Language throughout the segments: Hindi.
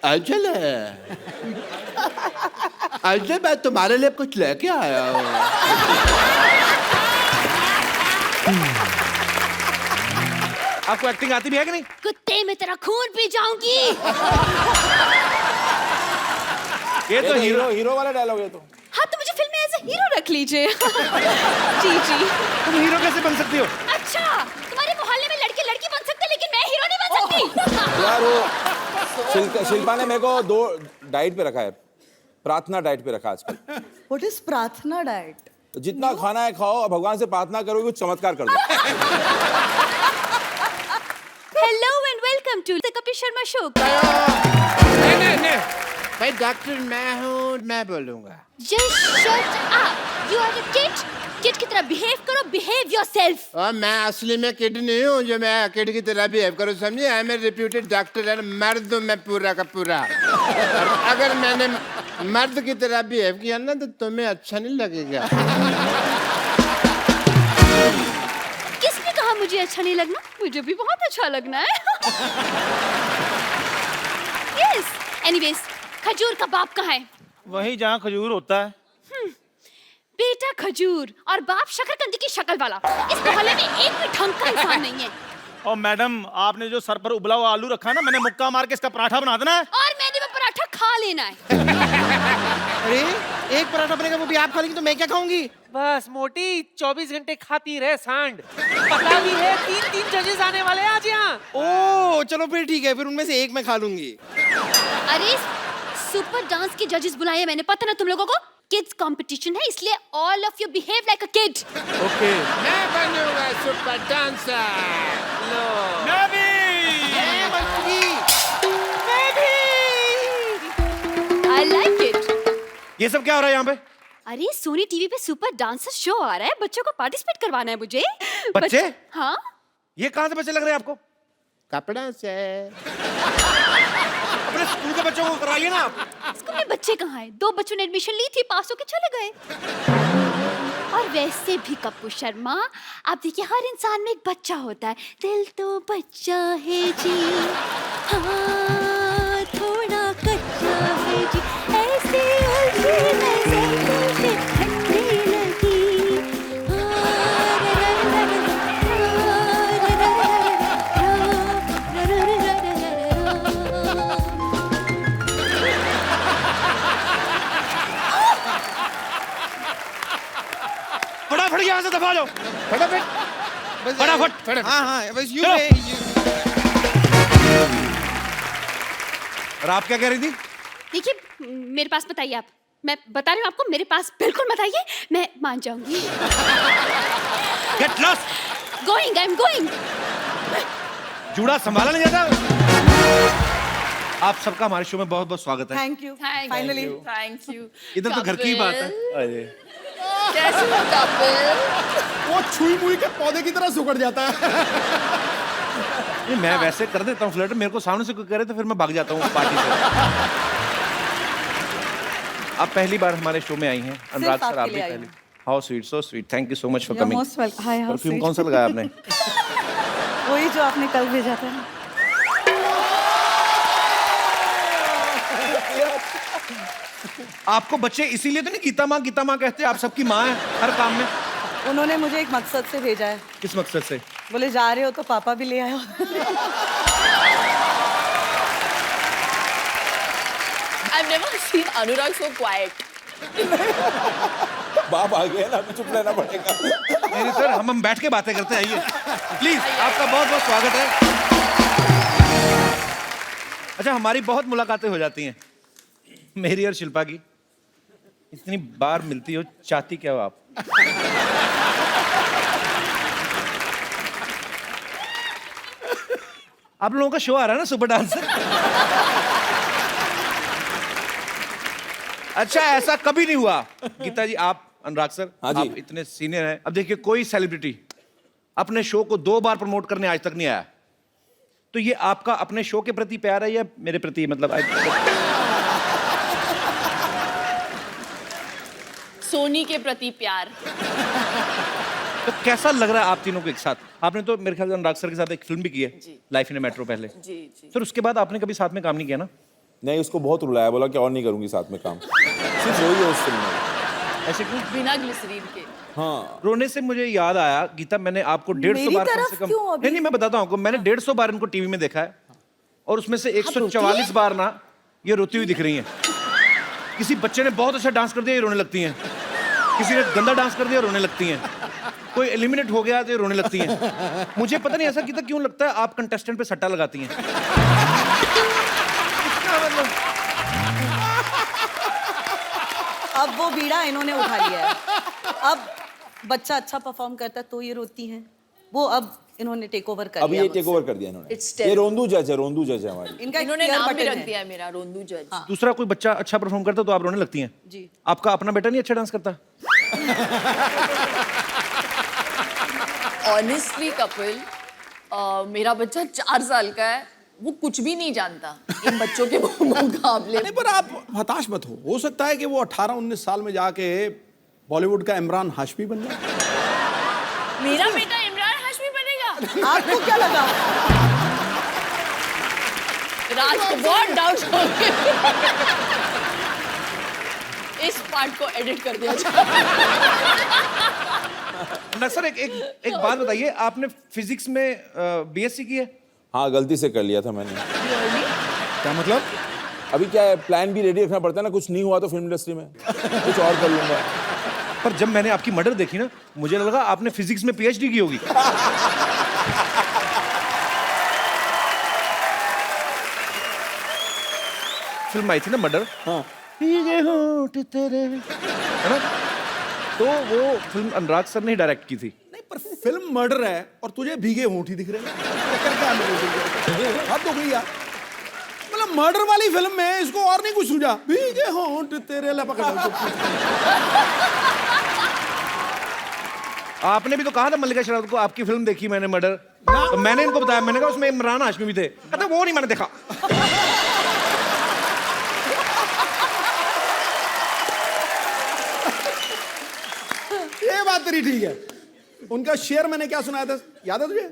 अंजल अंजल मैं तुम्हारे लिए कुछ लेके आया हूँ। आपको एक्टिंग आती भी है कि नहीं? कुत्ते में तेरा खून पी जाऊंगी। ये तो हीरो वाला डायलॉग है। तो हाँ तो मुझे फिल्म में ऐसे हीरो रख लीजिए। जी जी। तुम हीरो कैसे बन सकती हो? अच्छा तुम्हारे मोहल्ले में लड़के लड़की बन सकते लेकिन मैं हीरो नहीं बन सकती। यार वो शिल्पा ने मेरे को 2 डाइट पे रखा है। प्रार्थना डाइट पे रखा आजकल। व्हाट इज प्रार्थना डाइट? जितना खाना है खाओ और भगवान से प्रार्थना करो कुछ चमत्कार कर दो। Hello and welcome to the Kapil Sharma show. नहीं भाई डॉक्टर मैं हूँ, मैं बोलूँगा। Just shut up. You are a kid. Kid की तरह बिहेव करो, बिहेव योरसेल्फ। और मैं असली में किड नहीं हूँ जो मैं किड की तरह बिहेव करूँ, समझे? I am a reputed doctor है, मर्द हूँ मैं पूरा का पूरा। और अगर मैंने मर्द की तरह बिहेव किया ना तो तुम्हें अच्छा नहीं लगेगा। किसने कहा मुझे अच्छा नहीं लगना? मुझे भी बहुत अच्छा लगना है। यस एनीवेज खजूर का बाप कहाँ है? वही जहाँ खजूर होता है। बेटा खजूर और बाप शकरकंदी की शक्ल वाला। इस मोहल्ले में एक भी ढंग का इंसान नहीं है। और मैडम आपने जो सर पर उबला हुआ आलू रखा है ना, मैंने मुक्का मार के इसका पराठा बना देना है। और मैंने वो पराठा खा लेना है। अरे एक पराठा बनेगा वो भी आप खा लेंगी तो मैं क्या खाऊंगी? बस मोटी 24 घंटे खाती रहे सांड। पता भी है 3 जजेस आने वाले हैं आज यहाँ। ओह चलो फिर ठीक है, फिर उनमें से एक मैं खा लूंगी। अरे सुपर डांस के जजेस बुलाए हैं मैंने, पता ना तुम लोगों को? किड्स कंपटीशन है इसलिए all of you behave like a kid. Okay मैं बनूंगा सुपर डांसर। मैं भी। I like it. ये सब क्या हो रहा है यहाँ पे? अरे सोनी टीवी पे सुपर डांसर शो आ रहा है, बच्चों को पार्टिसिपेट करवाना है मुझे। बच्चे? हाँ ये कहाँ से बच्चे लग रहे हैं आपको? कपड़ा से। अपने स्कूल के बच्चों को कराइए ना आप। स्कूल में बच्चे कहाँ हैं? 2 बच्चों ने एडमिशन ली थी, पास होके चले गए। और वैसे भी कपूर शर्मा, आप देखिए हर इंसान में एक बच्चा होता है। दिल तो बच्चा है जी, हाँ थोड़ा कच्चा है जी, ऐसे उलझी नजर मुझे ठंडी लगी। फटाफट यहाँ से दफा जाओ। बस फटाफट। हाँ हाँ बस यू। और आप क्या कह रही थी? देखिए मेरे पास बताइए आप, मैं बता रही हूँ आपको, मेरे पास बिल्कुल मत आइए, मैं मान जाऊंगी। Get lost. Going, I am going. जूड़ा संभाला नहीं जाता। आप सबका हमारे शो में बहुत बहुत स्वागत है। Thank you finally. Thank you. इधर तो घर की ही बात है। कैसे हो कपिल? वो छुई मुई के पौधे की तरह सुकड़ जाता है। नहीं मैं वैसे कर देता हूँ फ्लर्ट, मेरे को सामने से कोई करे तो फिर मैं भाग जाता हूँ पार्टी से। आप पहली बार हमारे शो में आई हैं। अनुराग सर आप भी पहली। How sweet, so sweet, thank you so much for coming. Most welcome. Hi, how perfume कौन सा लगाया आपने? वही जो आपने कल भेजा था। आपको बच्चे इसीलिए तो नहीं गीता माँ कहते, आप सबकी माँ है हर काम में। उन्होंने मुझे एक मकसद से भेजा है। किस मकसद से? बोले जा रहे हो तो पापा भी ले आयो। I've never seen Anurag so quiet. बाप आ गया ना, चुप रहना पड़ेगा। नहीं सर, हम बैठ के बातें करते हैं। आइए प्लीज, आपका बहुत बहुत स्वागत है। अच्छा हमारी बहुत मुलाकातें हो जाती हैं, मेरी और शिल्पा की। इतनी बार मिलती हो, चाहती क्या हो आप? आप लोगों का शो आ रहा है ना सुपर डांसर। अच्छा ऐसा कभी नहीं हुआ गीता जी, आप अनुराग सर, हाँ जी। आप इतने सीनियर हैं। अब देखिए कोई सेलिब्रिटी अपने शो को 2 बार प्रमोट करने आज तक नहीं आया, तो ये आपका अपने शो के प्रति प्यार है या मेरे प्रति? मतलब सोनी के प्रति प्यार। तो कैसा लग रहा है आप तीनों को एक साथ? आपने तो मेरे ख्याल से अनुराग सर के साथ एक फिल्म भी की है, लाइफ इन ए मेट्रो पहले। जी जी। सर उसके बाद आपने कभी साथ में काम नहीं किया ना? नहीं, उसको बहुत रुलाया, बोला कि और नहीं करूंगी साथ में काम। सिर्फ वही है उस फिल्म में। ऐसे क्यों? बिना ग्लिसरीन के। हाँ, रोने से मुझे याद आया गीता, मैंने आपको 150 मेरी बार कम तरफ से कम, क्यों अभी? नहीं मैं बताता हूँ आपको, मैंने 150 बार इनको टीवी में देखा है और उसमें से 144 बार ना ये रोती हुई दिख रही हैं। किसी बच्चे ने बहुत अच्छा डांस कर दिया, ये रोने लगती हैं। किसी ने गंदा डांस कर दिया, रोने लगती हैं। कोई एलिमिनेट हो गया तो ये रोने लगती हैं। मुझे पता नहीं ऐसा गीता क्यों लगता है आप कंटेस्टेंट पे सट्टा लगाती हैं। अब वो बीड़ा इन्होंने उठा लिया है। अब बच्चा अच्छा परफॉर्म करता है तो ये रोती हैं। वो अब इन्होंने टेक ओवर कर अब लिया ये टेक ओवर कर दिया It's इन्होंने। terrible. ये रोंदू जज है, रोंदू जज है हमारी। इनका एक इन्होंने clear नाम भी button रख है। दिया है मेरा, रोंदू जज। दूसरा कोई बच्चा अच्छा परफॉर्म करता तो आप रोने लगती हैं। जी। आपका अपना बेटा नहीं अच्छा डांस करता? ऑनेस्टली कपिल, मेरा बच्चा 4 साल का है, वो कुछ भी नहीं जानता इन बच्चों के मुकाबले। नहीं, पर आप हताश मत हो सकता है कि वो 18-19 साल में जाके बॉलीवुड का इमरान हाशमी बन जाए। मेरा बेटा इमरान हाशमी बनेगा? आपको क्या लगा? राज को बहुत डाउट हो गया। इस पार्ट को एडिट कर दिया जाए। सर एक बात बताइए, आपने फिजिक्स में बीएससी की है? हाँ, गलती से कर लिया था मैंने। क्या मतलब? अभी क्या है, प्लान भी रेडी रखना पड़ता है ना, कुछ नहीं हुआ तो फिल्म इंडस्ट्री में कुछ और कर लूंगा। पर जब मैंने आपकी मर्डर देखी ना, मुझे लगा आपने फिजिक्स में पीएचडी की होगी। फिल्म आई थी ना मर्डर, हाँ। भीगे होंठ तेरे, है ना? तो वो फिल्म अनुराग सर ने डायरेक्ट की थी। नहीं, पर फिल्म मर्डर है और तुझे भीगे होंठ ही दिख रहे हैं। चक्कर क्या है मेरे? हद हो गई यार। मतलब मर्डर वाली फिल्म में इसको और नहीं कुछ सूझा। भीगे होंठ तेरे लपक। आपने भी तो कहा था मल्लिका शेरावत को, आपकी फिल्म देखी मैंने मर्डर, तो मैंने इनको बताया, मैंने कहा उसमें इमरान हाशमी भी थे। कहते वो नहीं मैंने देखा। ये बात तेरी ठीक है। उनका शेर मैंने क्या सुनाया था, याद है तुझे?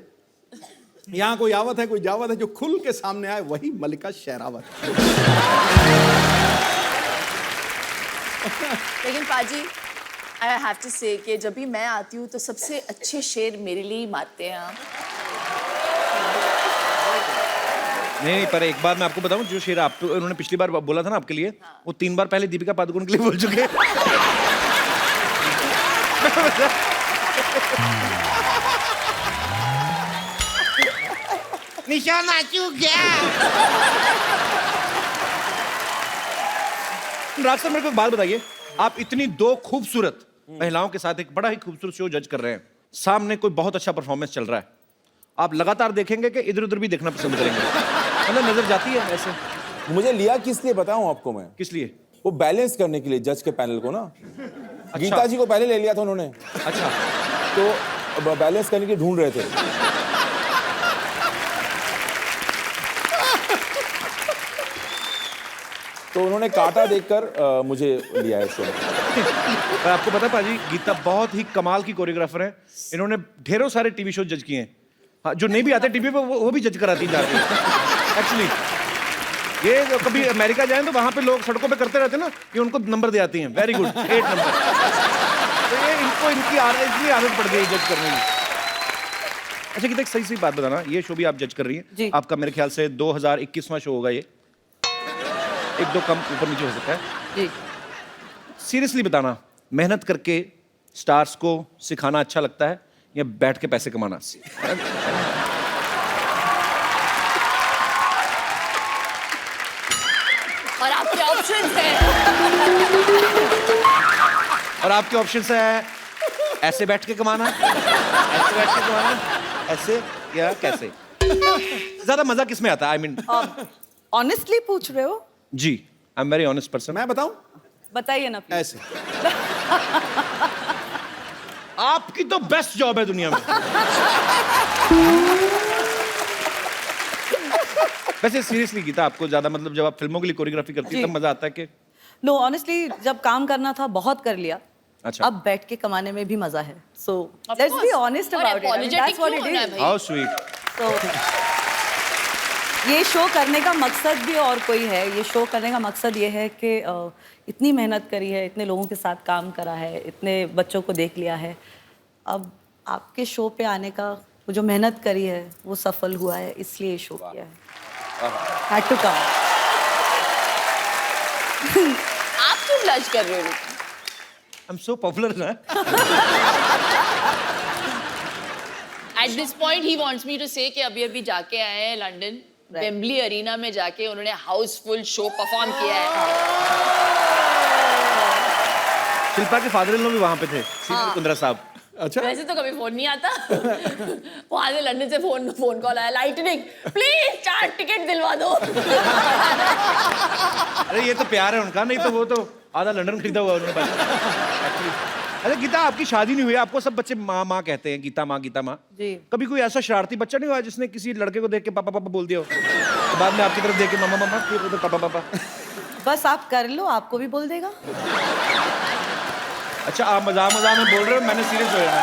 यहाँ कोई आवत है, कोई जावत है, जो खुल के सामने आए वही मल्लिका शेरावत। लेकिन पाजी, आई हैव टू से कि जब भी मैं आती हूँ तो सबसे अच्छे शेर मेरे लिए ही मारते हैं आप। नहीं, पर एक बात मैं आपको बताऊं, जो शेर आप उन्होंने पिछली बार बोला था ना आपके लिए, वो 3 बार पहले दीपिका पादुकोण के लिए बोल चुके हैं। निशाना चूक गया। राज सर, मेरे को एक बात बताइए, आप इतनी 2 खूबसूरत महिलाओं के साथ एक बड़ा ही खूबसूरत शो जज कर रहे हैं, सामने कोई बहुत अच्छा परफॉर्मेंस चल रहा है, आप लगातार देखेंगे कि इधर उधर भी देखना पसंद करेंगे? मतलब नजर जाती है ऐसे? मुझे लिया किस लिए बताऊं आपको मैं? किस लिए? वो बैलेंस करने के लिए जज के पैनल को ना। गीता जी को पहले ले लिया था उन्होंने, अच्छा, तो बैलेंस करने के ढूंढ रहे थे। तो उन्होंने काटा देखकर मुझे लिया है शो में। पर आपको पता है पाजी, गीता बहुत ही कमाल की कोरियोग्राफर है, इन्होंने ढेरों सारे टीवी शो जज किए हैं। हाँ, जो नहीं भी आते टीवी पे वो भी जज कराती जाती है एक्चुअली। ये जो कभी अमेरिका जाएं तो वहां पे लोग सड़कों पे करते रहते हैं ना, ये उनको नंबर दे आती हैं, वेरी गुड 8 नंबर। तो ये इनको इनकी आदत पड़ गई जज करने की। अच्छा गीता, एक सही सी बात बताना, ये शो भी आप जज कर रही जी। हैं, आपका मेरे ख्याल से 2021वां शो होगा ये, 1-2 कम ऊपर नीचे हो सकता है जी। सीरियसली बताना, मेहनत करके स्टार्स को सिखाना अच्छा लगता है या बैठ के पैसे कमाना? और आपके ऑप्शंस हैं। और आपके ऑप्शंस है ऐसे बैठ के कमाना, ऐसे बैठ के कमाना, ऐसे या कैसे? ज्यादा मजा किस में आता है? आई मीन ऑनेस्टली पूछ रहे हो? जी, I am very honest person. मैं बताऊं? बताइए ना please। ऐसे। आपकी तो बेस्ट जॉब है दुनिया में। वैसे सीरियसली गीता, आपको ज्यादा मतलब जब आप फिल्मों के लिए कोरियोग्राफी करती है जी। तब मजा आता है कि? नो, ऑनेस्टली जब काम करना था बहुत कर लिया। अच्छा। अब बैठ के कमाने में भी मजा है। सो लेट्स बी ऑनेस्ट और about it. apologetic that's what क्यों इट होना है इज। भाई? How sweet. So ये शो करने का मकसद भी और कोई है। ये शो करने का मकसद ये है कि इतनी मेहनत करी है, इतने लोगों के साथ काम करा है, इतने बच्चों को देख लिया है, अब आपके शो पे आने का वो जो मेहनत करी है वो सफल हुआ है, इसलिए ये शो किया है। Had to come. आप क्यों ब्लश कर रहे हो? I'm so popular ना। At this point he wants me to say कि अभी जाके आए हैं लंदन, वेम्बली अरीना में जाके उन्होंने हाउसफुल शो परफॉर्म किया है। शिल्पा के फादर इन लॉ भी वहाँ पे थे, सीनियर कुंद्रा साहब। अच्छा, वैसे तो कभी फोन नहीं आता। वहां से लंदन से फोन कॉल आया, लाइटनिंग प्लीज 4 टिकट दिलवा दो। अरे ये तो प्यार है उनका, नहीं तो वो तो आधा लंदन खरीदा हुआ उन्होंने एक्चुअली। अरे गीता, आपकी शादी नहीं हुई, आपको सब बच्चे माँ माँ कहते हैं, गीता माँ गीता माँ। जी। कभी कोई ऐसा शरारती बच्चा नहीं हुआ जिसने किसी लड़के को देख के पापा पापा बोल दिया हो, तो बाद में आपकी तरफ देख के मामा मामा, फिर उधर पापा पापा? बस आप कर लो, आपको भी बोल देगा। अच्छा, आप मजाक में बोल रहे हो, मैंने सीरियस हो जाना।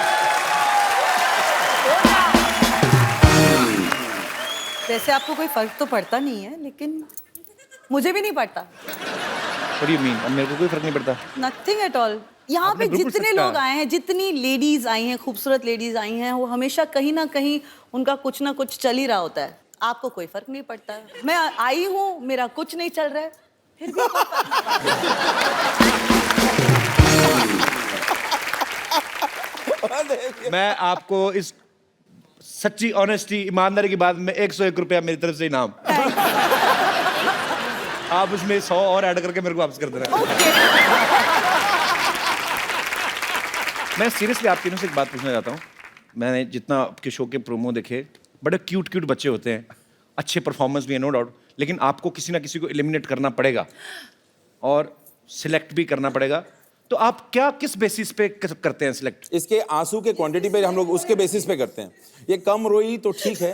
वैसे आपको कोई फर्क तो पड़ता नहीं है, लेकिन मुझे भी नहीं पड़ता। What do you mean? अब मेरे को कोई फर्क नहीं पड़ता। Nothing at all. यहाँ आपने पे बिल्कुल जितने सच कहा। लोग आए हैं, जितनी लेडीज आई हैं, खूबसूरत लेडीज आई हैं, वो हमेशा कहीं ना कहीं उनका कुछ ना कुछ चल ही रहा होता है। आपको कोई फर्क नहीं पड़ता है। मैं आई हूँ, मेरा कुछ नहीं चल रहा है, फिर भी कोई फर्क नहीं पड़ता। मैं आपको इस सच्ची ऑनेस्टी ईमानदारी की बात में 101 रुपया मेरी तरफ से इनाम। आप उसमें 100 और ऐड करके मेरे को वापस कर देना। मैं सीरियसली आप तीनों से एक बात पूछना चाहता हूँ। मैंने जितना आपके शो के प्रोमो देखे, बड़े क्यूट बच्चे होते हैं, अच्छे परफॉर्मेंस भी है नो डाउट, लेकिन आपको किसी ना किसी को एलिमिनेट करना पड़ेगा और सिलेक्ट भी करना पड़ेगा। तो आप क्या किस बेसिस पे करते हैं सिलेक्ट? इसके आंसू के क्वांटिटी पे हम लोग उसके बेसिस पे करते हैं। ये कम रोई तो ठीक है,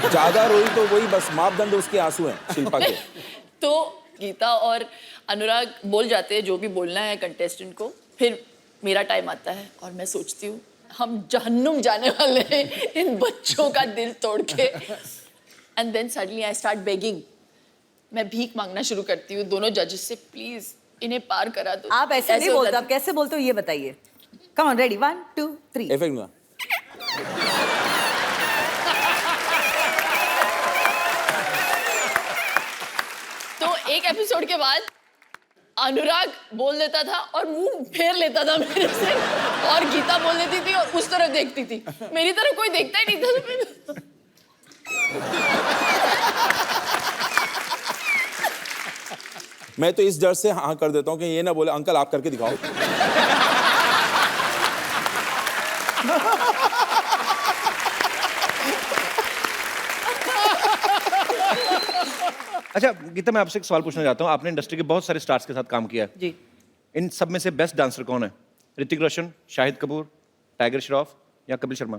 ज्यादा रोई तो वही बस मापदंड उसके आंसू हैं शिल्पा के। तो गीता और अनुराग बोल जाते हैं जो भी बोलना है कंटेस्टेंट को, फिर मेरा टाइम आता है और मैं सोचती हूँ हम जहन्नुम जाने वाले हैं इन बच्चों का दिल तोड़ के। And then suddenly I start begging, मैं भीख मांगना शुरू करती हूँ दोनों जजेस से, प्लीज इन्हें पार करा दो। आप ऐसे नहीं बोलते, आप कैसे बोलते हो ये बताइए। Come on, ready, 1 2 3। इफेक्ट में तो एक एपिसोड के बाद अनुराग बोल देता था और मुंह फेर लेता था मेरे से, और गीता बोल देती थी और उस तरफ देखती थी, मेरी तरफ कोई देखता ही नहीं था। मैं तो इस डर से हाँ कर देता हूँ कि ये ना बोले अंकल आप करके दिखाओ। अच्छा गीता, मैं आपसे एक सवाल पूछना चाहता हूँ। आपने इंडस्ट्री के बहुत सारे स्टार्स के साथ काम किया है जी। इन सब में से बेस्ट डांसर कौन है? ऋतिक रोशन, शाहिद कपूर, टाइगर श्रॉफ या कपिल शर्मा?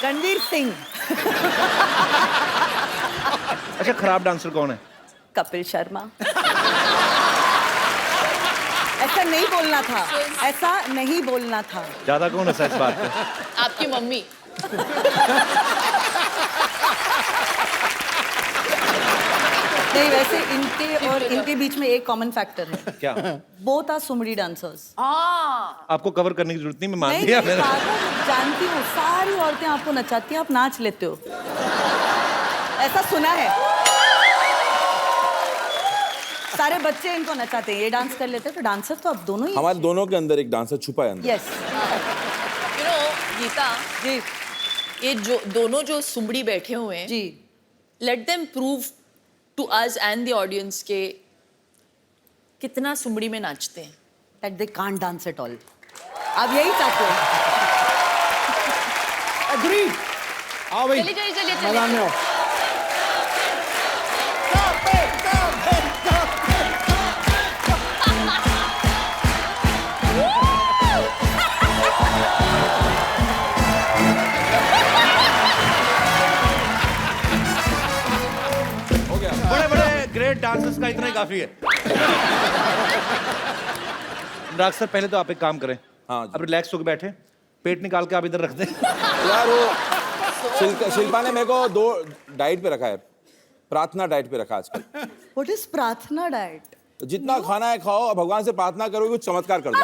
रणवीर सिंह। अच्छा, खराब डांसर कौन है? कपिल शर्मा। ऐसा नहीं बोलना था, ऐसा नहीं बोलना था। ज्यादा कौन है इस बात पे? आपकी मम्मी। नहीं, वैसे इनके और इनके बीच में एक कॉमन फैक्टर है। क्या? बोथ आर सुमड़ी डांसर्स। हाँ, आपको कवर करने की जरूरत नहीं, मैं मान नहीं, लिया नहीं, मैंने। पागल, जानती हूँ सारी औरतें आपको नचाती हैं, आप नाच लेते हो, ऐसा सुना है। सारे बच्चे इनको नचाते हैं, ये डांस कर लेते हैं, तो डांसर तो आप दोनों ही। हमारे दोनों के अंदर एक डांसर छुपा है अंदर। Yes. You know Geeta, ji ये जो दोनों जो सुमड़ी बैठे हुए हैं, जी। Let them prove to us and the audience के कितना सुमड़ी में नाचते हैं। That they can't dance at all. आप यही चाहते हो? एग्री। आओ भाई, चलिए चलिए चलिए मैदान में चलिए। आओ। बड़े बड़े ग्रेट डांसर्स का इतना ही काफी है। अनुराग सर, पहले तो आप एक काम करें, हाँ जी। अब रिलैक्स होकर बैठे, पेट निकाल के आप इधर रख दें। यार वो शिल्पा ने मेरे को 2 डाइट पे रखा है, प्रार्थना डाइट पे रखा आजकल। व्हाट इज प्रार्थना डाइट? जितना खाना है खाओ और भगवान से प्रार्थना करो कुछ चमत्कार कर दो।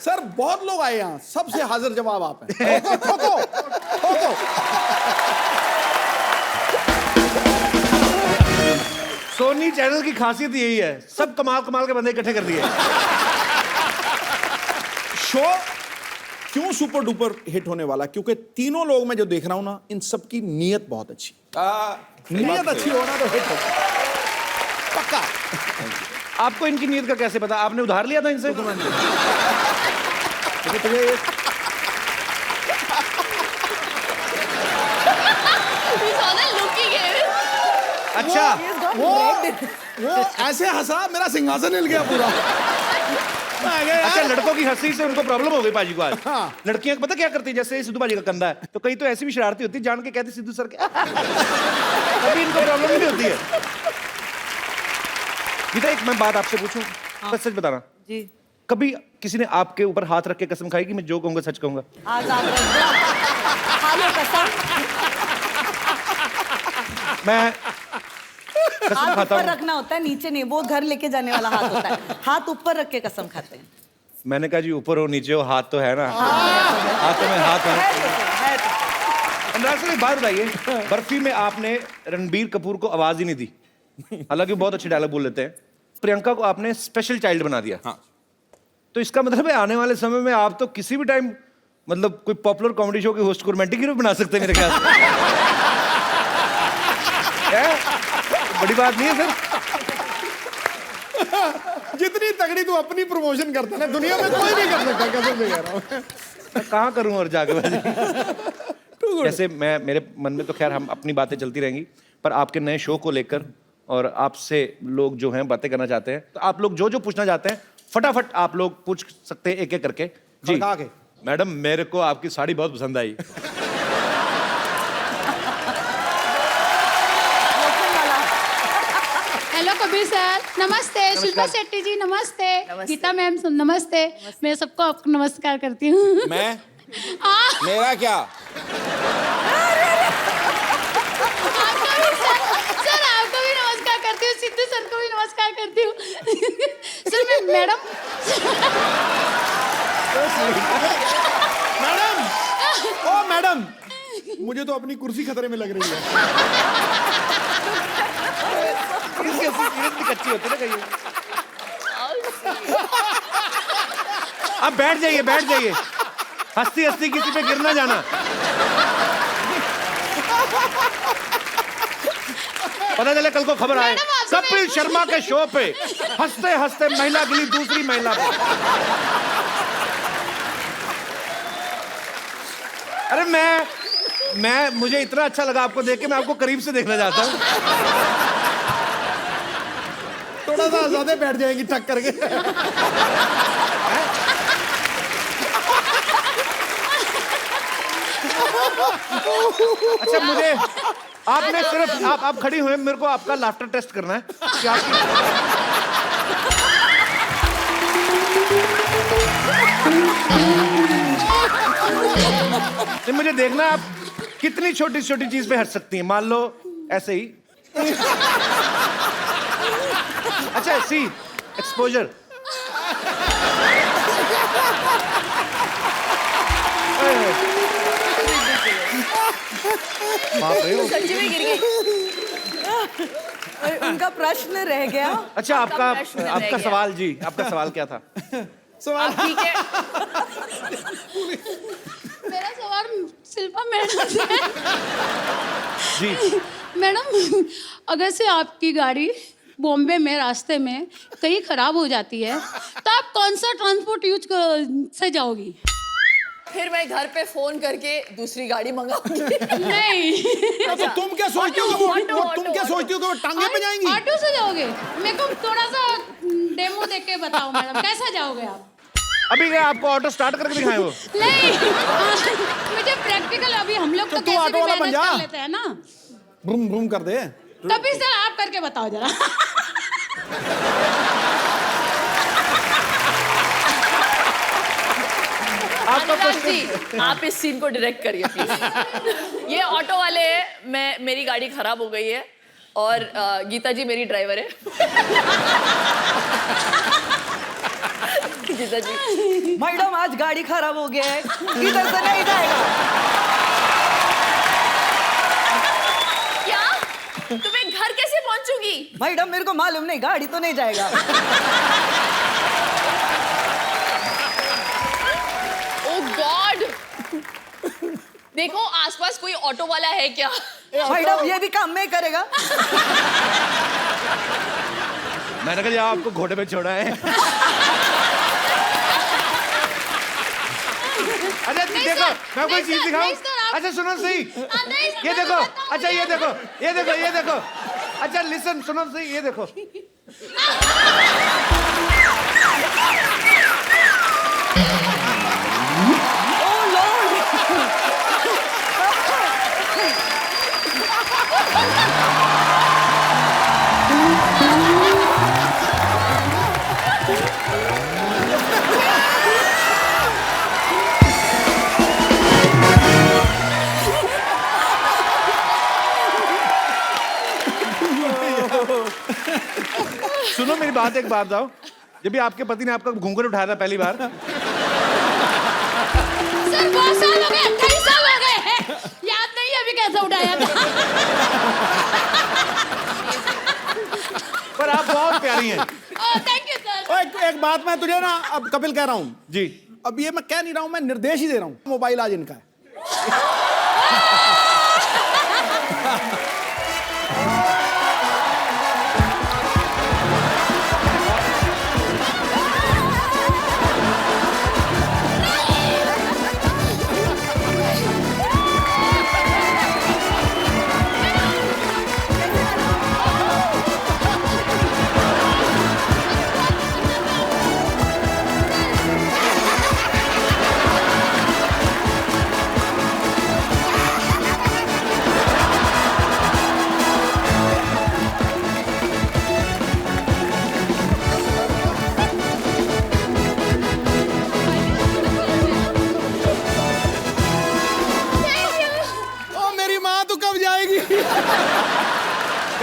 सर बहुत लोग आए यहाँ, सबसे हाजिर जवाब आप हैं। ठोको, ठोको। सोनी चैनल की खासियत यही है, सब कमाल कमाल के बंदे इकट्ठे कर दिए। शो क्यों सुपर डुपर हिट होने वाला? क्योंकि तीनों लोग मैं जो देख रहा हूं ना, इन सब की नीयत बहुत अच्छी। नीयत अच्छी होना तो हिट होगा पक्का। आपको इनकी नीयत का कैसे पता? आपने उधार लिया था इनसे? तुझे अच्छा, वो ऐसे हंसा मेरा सिंहासन हिल गया पूरा। अच्छा, लड़कों की हंसी से उनको प्रॉब्लम हो गई पाजी को आज। हाँ। लड़कियां पता क्या करती है, जैसे सिद्धू पाजी का कंधा है तो कई तो ऐसी भी शरारती होती है, जान के कहती सिद्धू सर के कभी इनको प्रॉब्लम नहीं होती है। गीता एक मैं बात आपसे पूछूं, सच सच बताना, जी कभी किसी ने आपके ऊपर हाथ रख के कसम खाई कि मैं जो कहूंगा सच कहूंगा? आज आप रख दो। खा लो कसम। मैं कसम हाथ खाता ऊपर हूं। रखना होता है, नीचे नहीं। वो घर लेके जाने वाला हाथ होता है, हाथ ऊपर रख के कसम खाते हैं। मैंने कहा जी ऊपर हो नीचे हो, हाथ तो है ना। हाथों में हाथ है। अनुराग सर एक बात बताइए, बर्फी में आपने रणबीर कपूर को आवाज ही नहीं दी, हालांकि वो बहुत अच्छे डायलॉग बोल लेते हैं। प्रियंका को आपने स्पेशल चाइल्ड बना दिया। हाँ। तो इसका मतलब है आने वाले समय में आप तो किसी भी टाइम मतलब कोई पॉपुलर कॉमेडी शो के होस्ट को रोमांटिक हीरो बना सकते हैं मेरे ख्याल से। बड़ी बात नहीं है सर। जितनी तगड़ी तू अपनी प्रमोशन करता है ना, दुनिया में कोई नहीं कर सकता। कसम से कह रहा हूं। मैं कहाँ करूँ और जाके जैसे मैं, मेरे मन में तो खैर हम अपनी बातें चलती रहेंगी, पर आपके नए शो को लेकर और आपसे लोग जो हैं बातें करना चाहते हैं, तो आप लोग जो जो पूछना चाहते हैं फटाफट आप लोग पूछ सकते हैं एक एक करके। जी खड़का के। मैडम, मेरे को आपकी साड़ी बहुत पसंद आई। हेलो कबीर सर, नमस्ते। शिल्पा शेट्टी जी नमस्ते। गीता मैम नमस्ते। मैं सबको आपको नमस्कार करती हूँ। मैं मेरा क्या? आपका भी सर आपको भी नमस्कार करती हूँ, सिद्धू सर को भी नमस्कार करती हूँ। सर मैं मैडम ओ मैडम, मुझे तो अपनी कुर्सी खतरे में लग रही है। कच्ची होती है ना कहीं। अब बैठ जाइए, बैठ जाइए, हंसती हंसती किसी पे गिर ना जाना। पता चले कल को खबर आए कपिल शर्मा के शो पे हंसते हंसते महिला गिरी दूसरी महिला पे। अरे मैं मुझे इतना अच्छा लगा आपको देख के, मैं आपको करीब से देखना चाहता हूँ। थोड़ा सा ज्यादा बैठ जाएंगी ठक करके। अच्छा, मुझे आपने सिर्फ आप खड़ी हुए, मेरे को आपका लाफ्टर टेस्ट करना है कि आपकी मुझे देखना है आप कितनी छोटी छोटी चीज पे हंस सकती हैं। मान लो ऐसे ही। अच्छा, सी एक्सपोजर। सच्ची में गिर गई। उनका प्रश्न रह गया। अच्छा, आपका प्रश्न रह आपका गया। सवाल जी, आपका सवाल क्या था? सवाल ठीक है। मेरा सवाल शिल्पा मैडम से है। जी मैडम, अगर से आपकी गाड़ी बॉम्बे में रास्ते में कहीं खराब हो जाती है तो आप कौन सा ट्रांसपोर्ट यूज से जाओगी? फिर मैं घर पे फोन करके दूसरी गाड़ी मंगाऊंगी। नहीं, तो तुम क्या सोचती हो कि तुम क्या सोचती हो कि वो टांगे पे जाएंगी? ऑटो से जाओगे? मेरे को थोड़ा सा डेमो देख के बताओ मैडम, कैसा जाओगे आप? अभी क्या आपको ऑटो स्टार्ट करके दिखाएं वो? नहीं, मुझे प्रैक्टिकल, अभी हम लोग तो तू कैसे ऑटो भी वाला बन मैनेज जा। कर लेते हैं ना। ब्रूम ब्रूम कर दे। तभी सर आप करके बताओ जरा। आपका अनुराग क्वेश्चन जी, आप इस सीन को डायरेक्ट करिए प्लीज। ये ऑटो वाले हैं, मेरी गाड़ी खराब हो गई है और गीता जी मेरी ड्राइवर है। गीता जी, मैडम आज गाड़ी खराब हो गया है, इधर से नहीं जाएगा। क्या तुम्हें घर कैसे पहुंचूंगी? मैडम मेरे को मालूम नहीं, गाड़ी तो नहीं जाएगा। ओह गॉड, देखो आसपास कोई ऑटो वाला है क्या? मैडम ये भी काम नहीं करेगा। मैंने कहा आपको घोड़े पे छोड़ा है। अच्छा देखो, मैं कोई चीज दिखाऊं? अच्छा सुनो सही, ये देखो, अच्छा ये देखो, ये देखो, ये देखो, अच्छा लिसन, सुनो सही, ये देखो। ओह लॉर्ड, सुनो मेरी बात, एक बात बताओ, जब भी आपके पति ने आपका घूंघट उठाया था पहली बार, सर बहुत साल हो गए, 28 साल हो गए हैं, याद नहीं अभी कैसे उठाया था। पर आप बहुत प्यारी हैं। Thank you sir. एक बात मैं तुझे ना अब कपिल कह रहा हूँ जी, अब ये मैं कह नहीं रहा हूँ, मैं निर्देश ही दे रहा हूँ। मोबाइल आज इनका है।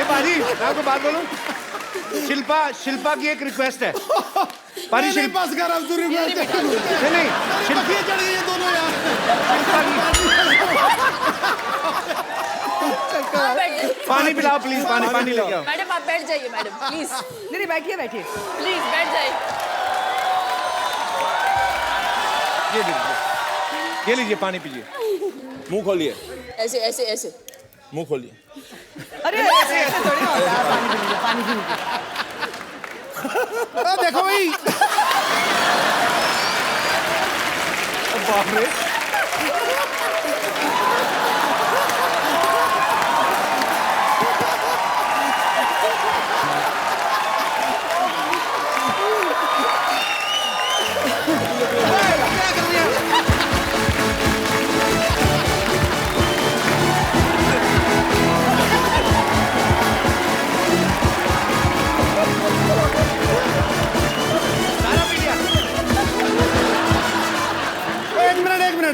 पाजी, मैं आपको बात बोलूं, शिल्पा की एक रिक्वेस्ट है। पाजी नहीं बस कर, अब तू रिक्वेस्ट नहीं, शिल्पा चढ़ गई है दोनों यार। पानी पिलाओ प्लीज, पानी लेके आओ। मैडम आप बैठ जाइए मैडम प्लीज, नहीं बैठिए बैठिए, प्लीज बैठ जाइए। ये लीजिए, ये लीजिए, पानी पीजिए। मुंह खोलिए, ऐसे ऐसे ऐसे मुंह खोलिए। अरे ऐसे ऐसे थोड़ी ना होता है, पानी पी लीजिए, पानी पी लीजिए। देखो भाई, बाप रे,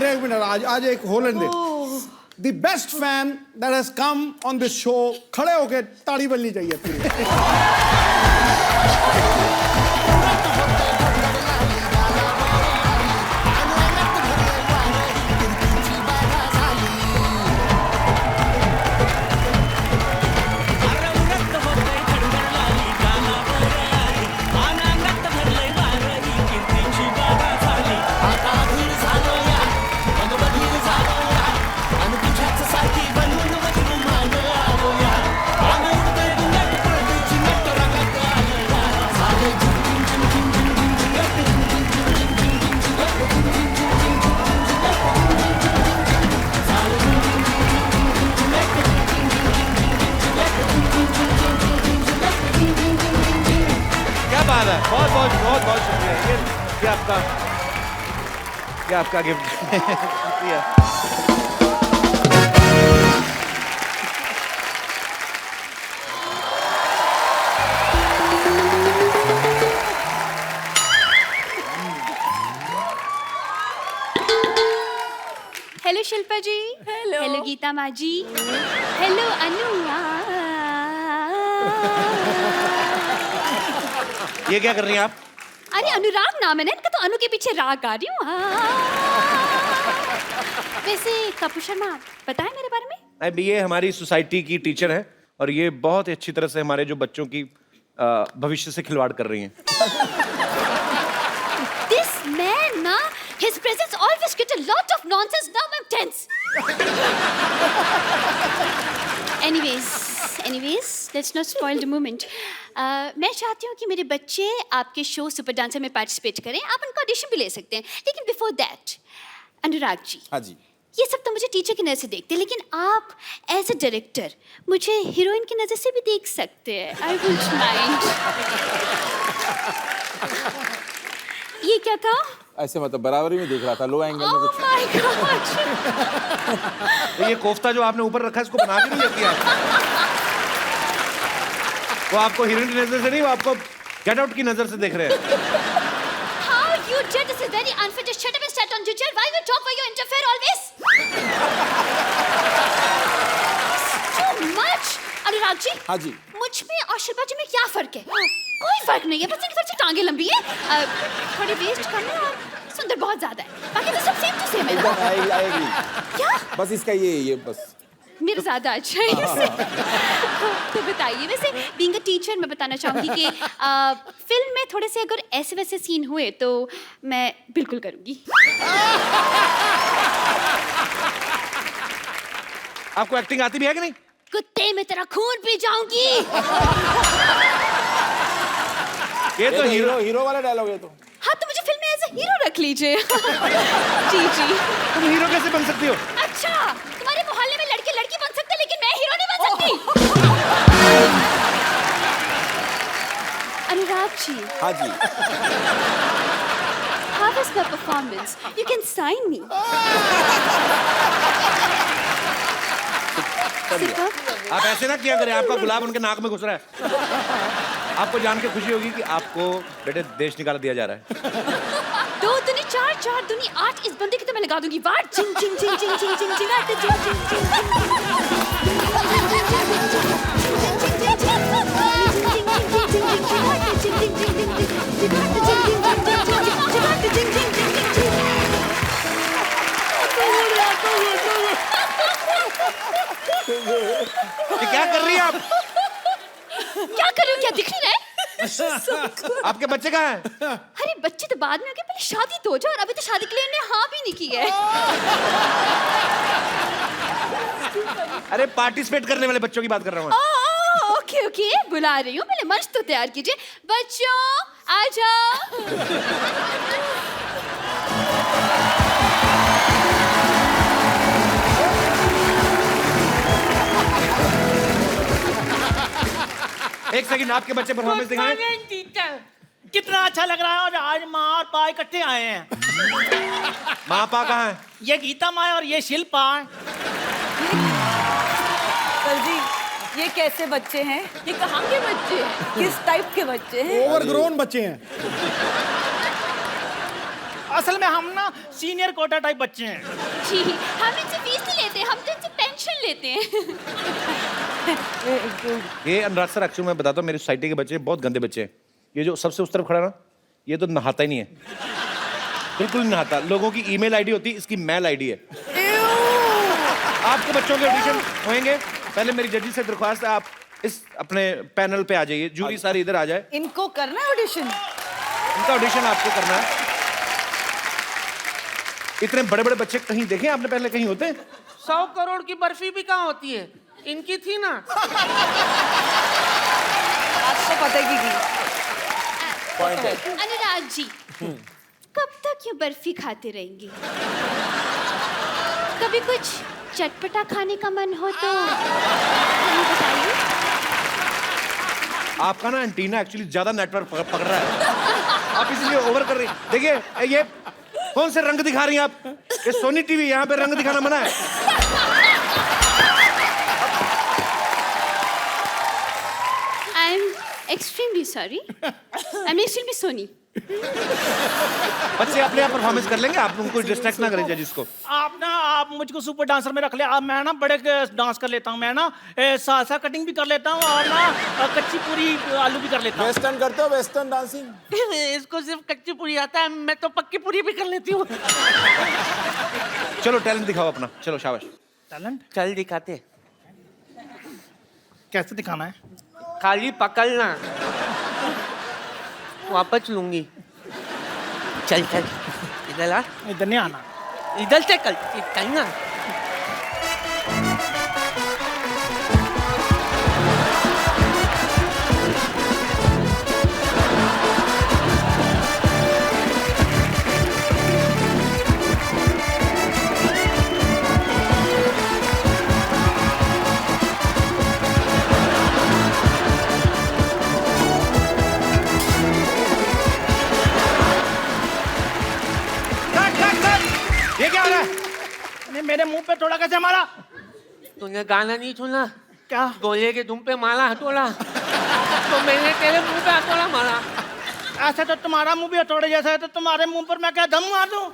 एक मिनट, आज एक होलन दे। The best fan that has come on this show, खड़े होके ताड़ी बजनी चाहिए पूरी। बहुत शुक्रिया। ये आपका गिफ्ट शुक्रिया। हेलो शिल्पा जी। हेलो गीता माँ जी। हेलो अनुराग। ये क्या कर रही हैं आप? अरे अनुराग नाम है ना इनका, तो अनु के पीछे राग गा रही हूँ। वैसे कपूर शर्मा बताएं मेरे बारे में। अभी ये हमारी सोसाइटी की टीचर है और ये बहुत ही अच्छी तरह से हमारे जो बच्चों की भविष्य से खिलवाड़ कर रही हैं। This man na, his presence always get a lot of nonsense. Now I'm tense. Anyways, let's not spoil the moment. मैं चाहती हूँ कि मेरे बच्चे आपके शो सुपर डांसर में पार्टिसिपेट करें। आप उनका ऑडिशन भी ले सकते हैं, लेकिन बिफोर दैट अनुराग जी। हाँ जी। ये सब तो मुझे टीचर की नज़र से देखते हैं, लेकिन आप एज अ डायरेक्टर मुझे हीरोइन की नज़र से भी देख सकते हैं। I wouldn't mind. ये क्या था? ऐसे मतलब बराबरी में देख रहा था, लो एंगल में ओह कुछ। My God. तो ये कोफ्ता जो आपने ऊपर रखा है इसको बना के नहीं लेती आप? वो आपको हीरोइन की नजर से नहीं, वो आपको गेट आउट की नजर से देख रहे हैं। How you did this is very unfair. Just shut up and stand on your chair. Why you talk? Why you interfere always? Too much. Anurag ji. हाँ जी। मुझ में और शिल्पा जी में क्या फर्क है? कोई फर्क नहीं है, बस इनकी थोड़ी सी टांगे लंबी है, थोड़ी वेस्ट कम है और सुंदर बहुत ज्यादा है। बाकी तो सब सेम टू सेम है ना? आएगी। क्या? बस इसका ये बस। मेरा ज्यादा अच्छा है इससे। तो बताइए, वैसे बीइंग अ टीचर मैं बताना चाहूंगी कि फिल्म में थोड़े से अगर ऐसे वैसे सीन हुए तो मैं बिल्कुल करूंगी। आपको एक्टिंग आती भी है कि नहीं? कुत्ते में तेरा खून पी जाऊंगी। ये तो हीरो वाला डायलॉग है तो। हाँ, तो मुझे फिल्म में एज अ हीरो रख लीजिए। जी। तुम हीरो कैसे बन सकती हो? अच्छा, तुम्हारे मोहल्ले में लड़के लड़की बन सकते, लेकिन मैं हीरो नहीं बन सकती। अनुराग जी। हाँ जी। How was my performance? You can sign me. आप ऐसे ना किया करें, आपका गुलाब उनके नाक में घुस रहा है। आपको जान के खुशी होगी कि आपको बेटे देश निकाल दिया जा रहा है। 2 दूनी 4, 4 दूनी 8, इस बंदे की तो मैं लगा दूंगी वाट। जिंग जिंग जिंग जिंग जिंग जिंग जिंग जिंग जिंग जिंग ये क्या कर रही हैं आप? क्या करूं? क्या दिख नहीं रहा है? आपके बच्चे कहाँ हैं? अरे बच्चे तो बाद में होंगे, पहले शादी तो हो जाए, और अभी तो शादी के लिए इन्हें हाँ भी नहीं की है। अरे पार्टिसिपेट करने वाले बच्चों की बात कर रहा हूँ। ओके ओके, बुला रही हूँ, पहले मंच तो तैयार कीजिए। बच्चों आ जाओ। एक सेकंड, आपके बच्चे परफॉर्मेंस दिखाएं। कितना अच्छा लग रहा है, और आज माँ और पा इकट्ठे आए हैं। माँ पा कहाँ है? ये गीता माँ और ये शिल्पा है। सर जी, ये कैसे बच्चे हैं? ये कहाँ के बच्चे हैं? किस टाइप के बच्चे हैं? ओवरग्रोन बच्चे हैं। असल में हम ना सीनियर कोटा टाइप बच्चे हैं। जी, हम इनसे फीस नहीं लेते, हम तो इनसे पेंशन लेते हैं। ये अनुराग सर, एक्चुअली मैं बताता हूँ, मेरी सोसाइटी के बच्चे बहुत गंदे बच्चे हैं। ये जो सबसे उस तरफ खड़ा ना, ये तो नहाता ही नहीं है, बिल्कुल नहीं नहाता। लोगों की ईमेल आईडी होती है, इसकी मेल आईडी है। आपके बच्चों के ऑडिशन होंगे, पहले मेरी जजी से दरख्वास्त है, आप इस अपने पैनल पे आ जाइए, जूरी सारी इधर आ जाए। इनको करना है ऑडिशन? इनका ऑडिशन आपको करना है। इतने बड़े बड़े बच्चे कहीं देखे आपने पहले, कहीं होते? 100 करोड़ की बर्फी भी कहाँ होती है? इनकी थी ना। आपको पता है कि पॉइंट है। अनुराग जी, कब तक ये बर्फी खाते रहेंगे? कभी कुछ चटपटा खाने का मन हो तो हमें बताइए। आपका ना एंटीना एक्चुअली ज्यादा नेटवर्क पकड़ रहा है, आप इसलिए ओवर कर रही हैं। देखिए, ये कौन से रंग दिखा रही हैं आप? ये सोनी टीवी, यहाँ पे रंग दिखाना मना है। I am extremely sorry, I am extremely Sony. बच्चे अपने आप परफॉर्मेंस कर लेंगे, आप उनको डिस्ट्रैक्ट ना करें जजिस को। आप मुझको सुपर डांसर में रख ले। आप मैं ना बड़े डांस कर लेता हूँ। मैं ना सालसा कटिंग भी कर लेता हूँ और ना कच्ची पूरी आलू भी कर लेता हूँ। वेस्टर्न करते हो, वेस्टर्न डांसिंग? इसको सिर्फ कच्ची पूरी आता है, मैं तो पक्की पूरी भी कर लेती हूँ। चलो टैलेंट दिखाओ अपना, चलो शाबाश। टैलेंट चल दिखाते। कैसे दिखाना है? खाली पकड़ना, वापस लूंगी। चल चल, इधर आ, इधर नहीं आना। इधर से कल ना। ये क्या हो रहा है? नहीं, मेरे मुंह पे थोड़ा कैसे मारा? तूने गाना नहीं सुना? क्या? गोले के दुम पे मारा हथौड़ा, तो मैंने तेरे मुंह पे हथौड़ा मारा। ऐसा तो तुम्हारा मुंह भी हथौड़े जैसा है, तो तुम्हारे मुंह पर मैं क्या दम मार दूं?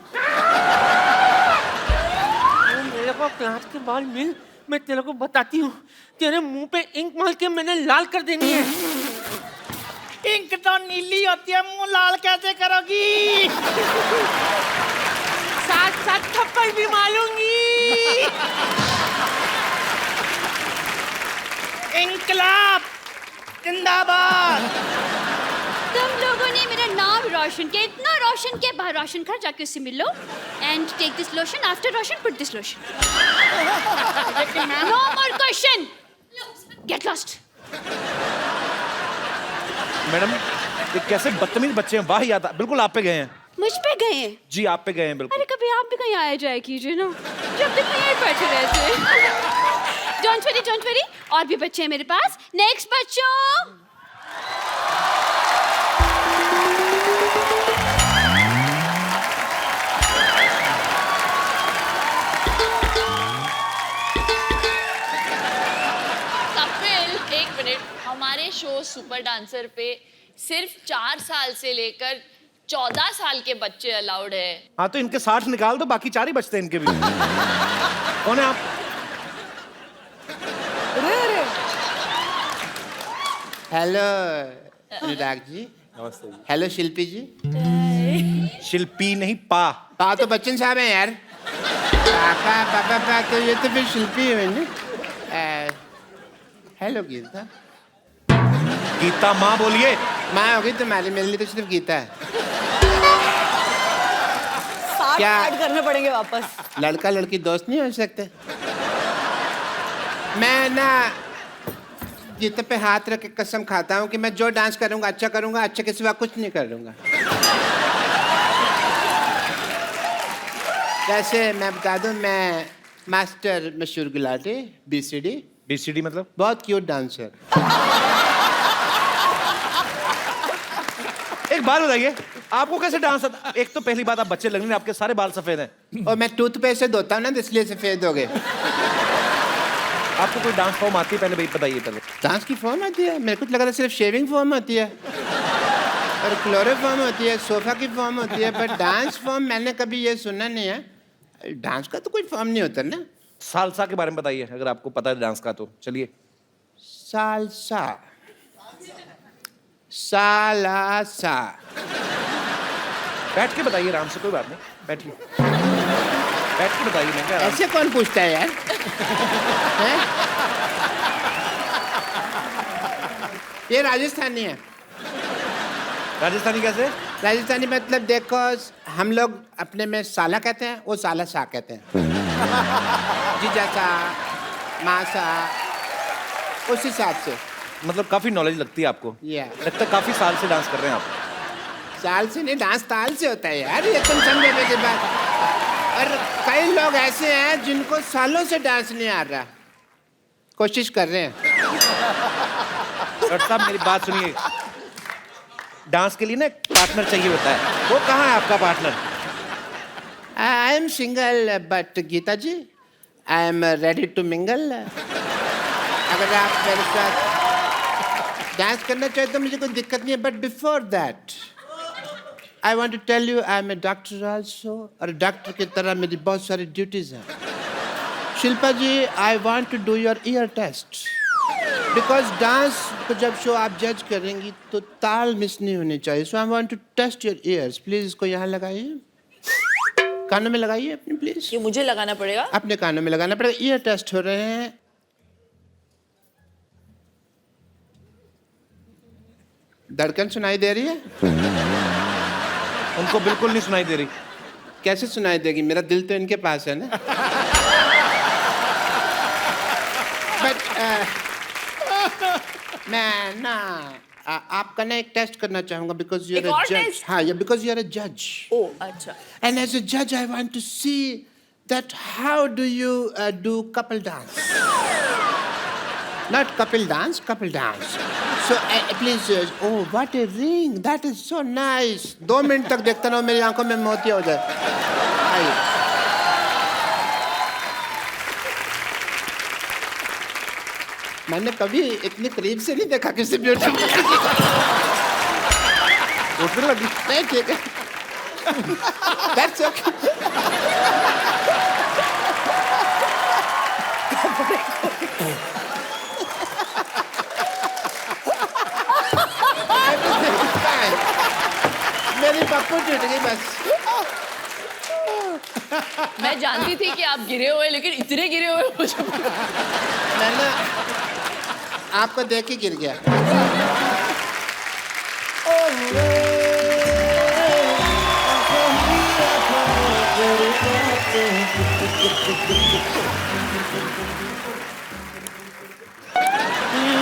तू मेरे को क्लास के बाद मिल, मैं तेरे को बताती हूँ। तेरे मुंह पे इंक मार के मैंने लाल कर देनी है। इंक तो नीली होती है, मुंह लाल कैसे करोगी? साथ साथ थप्पड़ भी मारूंगी। इंकलाब जिंदाबाद। तुम लोगों ने मेरा नाम रोशन किया, इतना रोशन किया। बाहर रोशन घर जाके उससे मिलो। And take this lotion, after Roshan put this lotion. No more question, get lost. Madam ये कैसे बदतमीज बच्चे हैं, वाह याद बिल्कुल आप पे गए हैं। मुझ पे गए हैं? जी आप पे गए हैं बिल्कुल। अरे कभी आप भी कहीं आया जाए कीजिए ना, जब तक यहीं बैठे रहते। डोंट वरी, और भी बच्चे हैं मेरे पास। नेक्स्ट बच्चों। कपिल, एक मिनट। हमारे शो सुपर डांसर पे सिर्फ 4 साल से लेकर 14 साल के बच्चे अलाउड है। हाँ तो इनके 60 निकाल दो, बाकी 4 ही बचते हैं इनके भी। कौन है आप? हेलो अनुराग जी। नमस्ते जी। हेलो शिल्पी जी। शिल्पी नहीं, पा। पा तो बच्चन साहब हैं यार। पापा तो ये तो फिर शिल्पी है ना। हेलो गीता। गीता माँ बोलिए। माँ होगी तुम्हारी, मेरे लिए तो सिर्फ गीता है। क्या क्या? ऐड करने पड़ेंगे वापस? लड़का लड़की दोस्त नहीं हो सकते? मैं ना गीता पे हाथ रख के कसम खाता हूँ कि मैं जो डांस करूँगा अच्छा करूँगा, अच्छा के सिवा कुछ नहीं करूँगा। वैसे मैं बता दूँ, मैं मास्टर मशहूर गुलाटी BCD। BCD मतलब? बहुत क्यूट डांसर। एक बात बताइए, आपको कैसे डांस आता? एक तो पहली बात, आप बच्चे लग रहे हैं, आपके सारे बाल सफेद हैं। और मैं टूथपेस्ट से धोता हूँ ना, तो इसलिए सफेद हो गए। आपको कोई डांस फॉर्म आती है पहले, भाई बताइए पहले। डांस की फॉर्म आती है? मेरे को तो लगा था सिर्फ शेविंग फॉर्म होती है और क्लोरोफॉर्म होती है, सोफा की फॉर्म होती है, पर डांस फॉर्म मैंने कभी ये सुना नहीं है। डांस का तो कोई फॉर्म नहीं होता ना। सालसा के बारे में बताइए, अगर आपको पता है डांस का तो चलिए। सालसा, सालासा। बैठ के बताइए आराम से, कोई बात नहीं, बैठिए। बैठ के बताइए। मैं क्या ऐसे कौन पूछता है यार? हैं? ये राजस्थानी है। राजस्थानी कैसे? राजस्थानी मतलब देखो, हम लोग अपने में साला कहते हैं, वो साला सा कहते हैं। जीजा सा, माँ सा, उस हिसाब से। मतलब काफी नॉलेज लगती है आपको। लगता है काफी साल से डांस कर रहे हैं आप। साल से नहीं, डांस ताल से होता है यार, ये तुम समझे मेरी बात। और कई लोग ऐसे हैं जिनको सालों से डांस नहीं आ रहा, कोशिश कर रहे हैं। डॉक्टर साहब मेरी बात सुनिए, डांस के लिए ना एक पार्टनर चाहिए होता है, वो कहाँ है आपका partner? I am single but Geeta ji I am ready to mingle. अगर आप मेरे साथ डांस करना चाहे तो मुझे कोई दिक्कत नहीं है, but before that I want to tell you I am a doctor also, और डॉक्टर की तरह मेरी बहुत सारी ड्यूटीज हैं. Shilpa ji, I want to do your ear test, because dance को जब शो आप जज करेंगी तो ताल मिस नहीं होनी चाहिए. So I want to test your ears. Please इसको यहाँ लगाइए, कानों में लगाइए अपने, प्लीज. ये मुझे लगाना पड़ेगा? अपने कानों में लगाना पड़ेगा. ईयर टेस्ट हो रहे हैं. धड़कन सुनाई दे रही है? उनको बिल्कुल नहीं सुनाई दे रही. कैसे सुनाई देगी? मेरा दिल तो इनके पास है ना. बट मैं ना आपका ना एक टेस्ट करना चाहूंगा, बिकॉज यू आर एक और अ जज. test? हाँ, बिकॉज यू आर अ जज. ओ अच्छा. And as a judge, I want to see that how do you do couple dance? Not couple dance, couple dance. So please, oh, what a ring! That is so nice. 2 minute तक देखता रहो, मेरी आंखों में मोती हो जाए. आइए. मैंने कभी इतनी करीब से नहीं देखा किसी ब्यूटी को. उठने लगी. नहीं, ठीक है. That's okay. Everything is fine. मेरी पप्पू टूट गई बस. मैं जानती थी कि आप गिरे हुए, लेकिन इतने गिरे हुए मुझे. मैं ना आपको देख के गिर गया.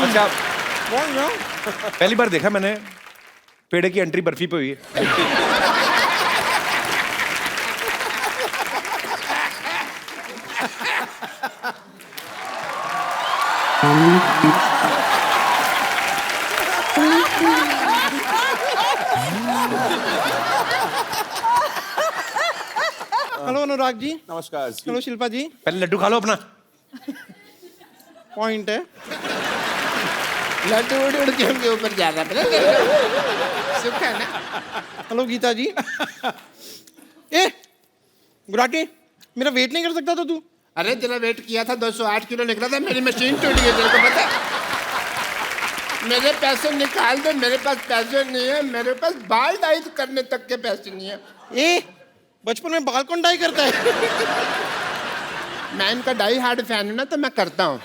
अच्छा, पहली बार देखा मैंने पेड़े की एंट्री बर्फी पे हुई है. हेलो अनुराग जी. नमस्कार. हेलो शिल्पा जी. पहले लड्डू खा लो अपना. पॉइंट है. लड्डू उड़ के उनके ऊपर जा रहा था. सुख है ना. हेलो गीता जी. ए गुराटी, मेरा वेट नहीं कर सकता था तू? अरे तेरा वेट किया था 208 किलो निकला था. मेरी मशीन टूट गई, तेरे को पता है? मेरे पैसे निकाल दे. मेरे पास पैसे नहीं है. मेरे पास बाल डाई करने तक के पैसे नहीं है. ए बचपन में बाल कौन डाई करता है? मैं इनका डाई हार्ड फैन हूं ना, तो मैं करता हूँ.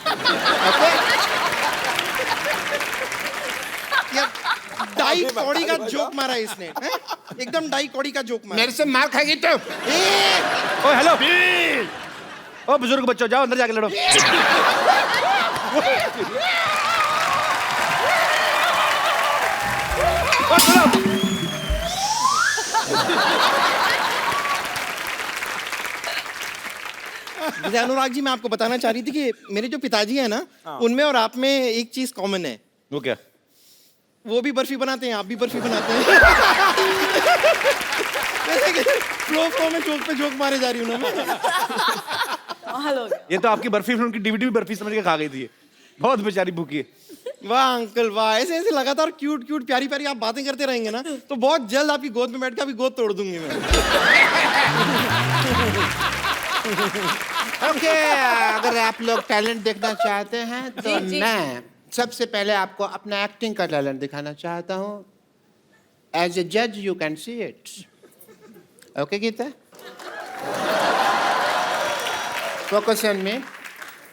ओके. डाई कौड़ी का जोक मारा है इसने. हैं? एकदम डाई कौड़ी का जोक मारा. मेरे से मार खाएगी तो. ओ हेलो. ओ बुजुर्ग बच्चों, जाओ अंदर जाके लड़ो. ओ चलो. जैसे अनुराग जी, मैं आपको बताना चाह रही थी कि मेरे जो पिताजी हैं ना, उनमें और आप में एक चीज कॉमन है. वो क्या? वो भी बर्फी बनाते हैं, आप भी बर्फी बनाते हैं. फ्लो में जोक पे जोक मारे जा रही हूँ ना मैं. हेलो. ये तो आपकी बर्फी फिल्म की डीवीडी भी बर्फी समझ के खा गई थी. बहुत बेचारी भूखी है. वाह अंकल वाह. ऐसे ऐसे लगातार क्यूट क्यूट प्यारी प्यारी आप बातें करते रहेंगे ना, तो बहुत जल्द आपकी गोद में बैठ के आपकी गोद तोड़ दूंगी मैं. ओके. अगर आप लोग टैलेंट देखना चाहते हैं तो मैं सबसे पहले आपको अपना एक्टिंग का टैलेंट दिखाना चाहता हूँ. एज ए जज you can see it. Okay Geeta, focus on me.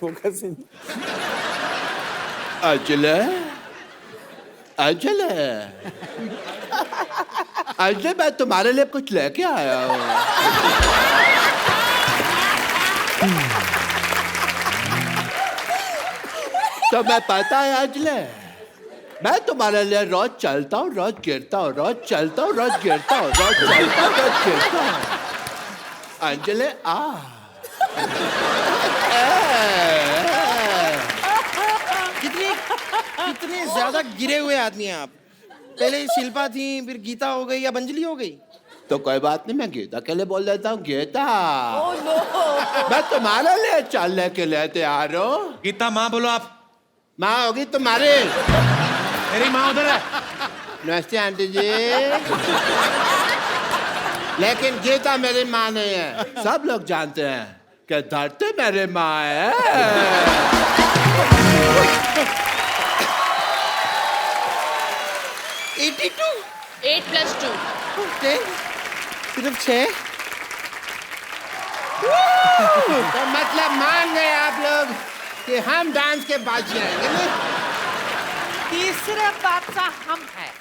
Focus in. अजले अजले अजले, मैं तुम्हारे लिए कुछ लेके आया हूँ. तो मैं पता है अजले, मैं तुम्हारे लिए रोज चलता हूँ, रोज गिरता हूँ, रोज चलता हूँ, रोज गिरता हूँ, रोज चलता हूँ, रोज गिरता हूँ. अंजले आ. कितने ज्यादा गिरे हुए आदमी हैं आप. पहले शिल्पा थी, फिर गीता हो गई, अब अंजलि हो गई. तो कोई बात नहीं, मैं गीता के लिए बोल देता हूँ. गीता, मैं तुम्हारे लिए चलने के लिए तैयार हूँ. गीता माँ बोलो आप. माँ होगी तुम्हारी. मेरी माँ उधर है. नमस्ते आंटी जी. लेकिन गीता मेरी माँ नहीं है। सब लोग जानते हैं कि धरती मेरी माँ है। 82 8 + 2 10 सिर्फ 6 तो मतलब मान गए आप लोग कि हम डांस के बादशाह हैं नहीं? तीसरे बादशाह हम हैं।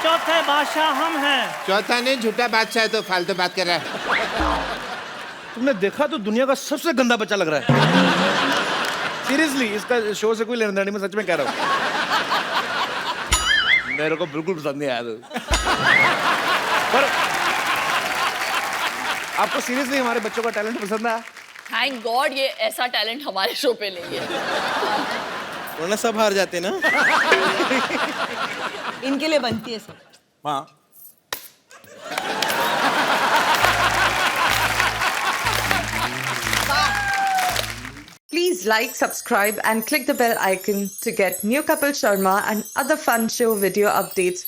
चौथे बादशाह हम हैं। चौथा नहीं, झूठा बादशाह है तो फालतू बात कर रहा है। तुमने देखा तो दुनिया का सबसे गंदा बच्चा लग रहा है। सीरियसली, इसका शो से कोई लेना देना नहीं, मैं सच में कह रहा हूँ। मेरे को बिल्कुल पसंद नहीं आया तो। पर आपको सीरियसली हमारे बच्चों का टैलेंट पसंद आया? थैंक गॉड ये ऐसा टैलेंट हमारे शो पे नहीं है। वरना सब हार जाते ना। इनके लिए बनती है सब। हाँ Please like, subscribe and click the bell icon to get new Kapil Sharma and other fun show video updates